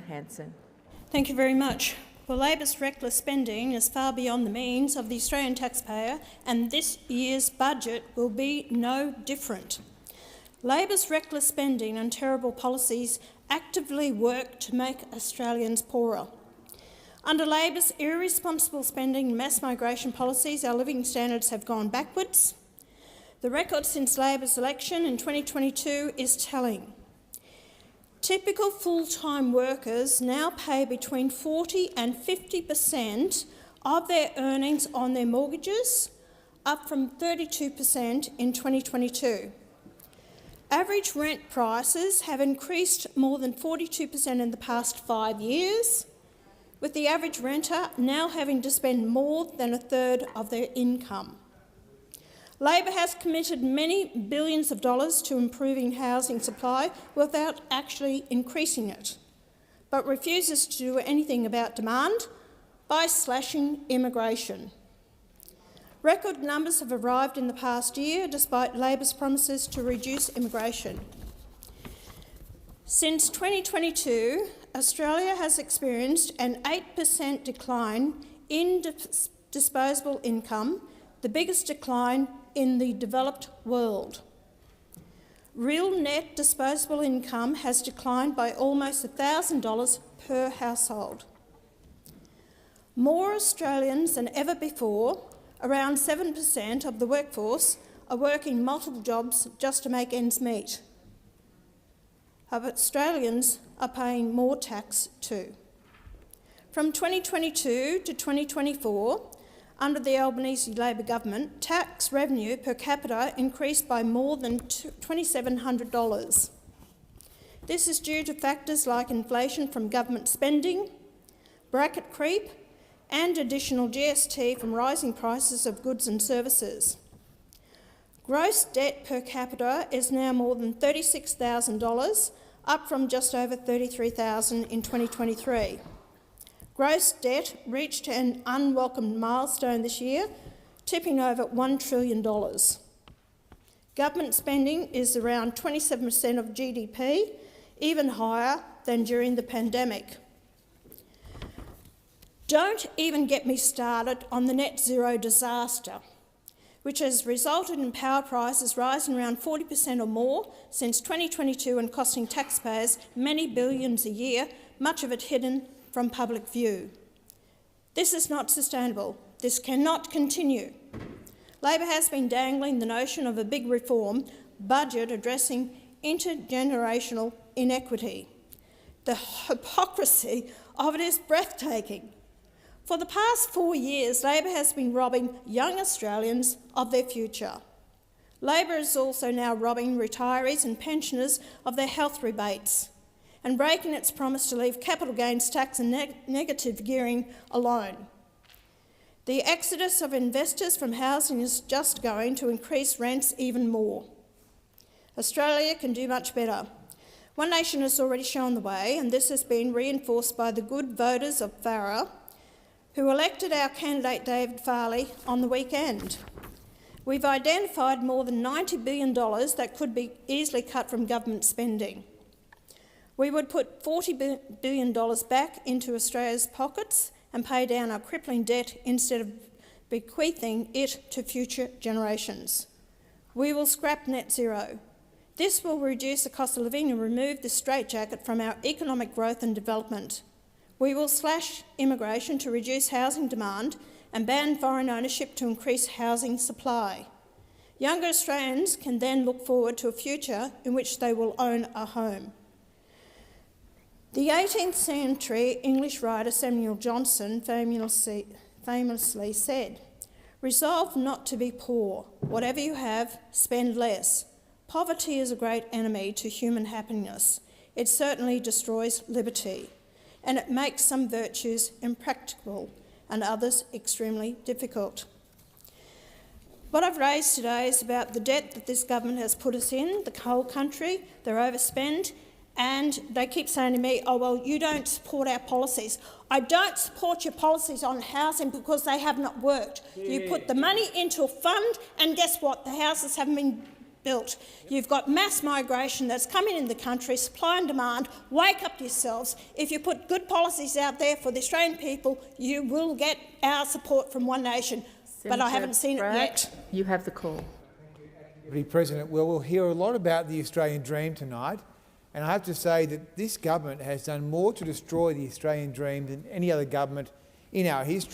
Hanson. Thank you very much. Well, Labor's reckless spending is far beyond the means of the Australian taxpayer, and this year's budget will be no different. Labor's reckless spending and terrible policies actively work to make Australians poorer. Under Labor's irresponsible spending and mass migration policies, our living standards have gone backwards. The record since Labor's election in 2022 is telling. Typical full-time workers now pay between 40% and 50% of their earnings on their mortgages, up from 32% in 2022. Average rent prices have increased more than 42% in the past 5 years, with the average renter now having to spend more than a third of their income. Labor has committed many billions of dollars to improving housing supply without actually increasing it, but refuses to do anything about demand by slashing immigration. Record numbers have arrived in the past year despite Labor's promises to reduce immigration. Since 2022, Australia has experienced an 8% decline in disposable income, the biggest decline in the developed world. Real net disposable income has declined by almost $1,000 per household. More Australians than ever before, around 7% of the workforce, are working multiple jobs just to make ends meet. Australians are paying more tax too. From 2022 to 2024, under the Albanese Labor government, tax revenue per capita increased by more than $2,700. This is due to factors like inflation from government spending, bracket creep, and additional GST from rising prices of goods and services. Gross debt per capita is now more than $36,000, up from just over $33,000 in 2023. Gross debt reached an unwelcome milestone this year, tipping over $1 trillion. Government spending is around 27% of GDP, even higher than during the pandemic. Don't even get me started on the net zero disaster, which has resulted in power prices rising around 40% or more since 2022 and costing taxpayers many billions a year, much of it hidden from public view. This is not sustainable. This cannot continue. Labor has been dangling the notion of a big reform budget addressing intergenerational inequity. The hypocrisy of it is breathtaking. For the past 4 years, Labor has been robbing young Australians of their future. Labor is also now robbing retirees and pensioners of their health rebates and breaking its promise to leave capital gains tax and negative gearing alone. The exodus of investors from housing is just going to increase rents even more. Australia can do much better. One Nation has already shown the way, and this has been reinforced by the good voters of Farrer, who elected our candidate David Farley on the weekend. We've identified more than $90 billion that could be easily cut from government spending. We would put $40 billion back into Australia's pockets and pay down our crippling debt instead of bequeathing it to future generations. We will scrap net zero. This will reduce the cost of living and remove the straitjacket from our economic growth and development. We will slash immigration to reduce housing demand and ban foreign ownership to increase housing supply. Younger Australians can then look forward to a future in which they will own a home. The 18th century English writer Samuel Johnson famously said, "Resolve not to be poor. Whatever you have, spend less. Poverty is a great enemy to human happiness. It certainly destroys liberty, and it makes some virtues impracticable and others extremely difficult." What I've raised today is about the debt that this government has put us in, the whole country. They're overspent, and they keep saying to me, "Oh, well, you don't support our policies." I don't support your policies on housing because they have not worked. You put the money into a fund, and guess what? The houses haven't been built. You've got mass migration that's coming in the country, supply and demand. Wake up yourselves. If you put good policies out there for the Australian people, you will get our support from One Nation. But I haven't seen it yet. You have the call. President, well, we'll hear a lot about the Australian dream tonight, and I have to say that this government has done more to destroy the Australian dream than any other government in our history.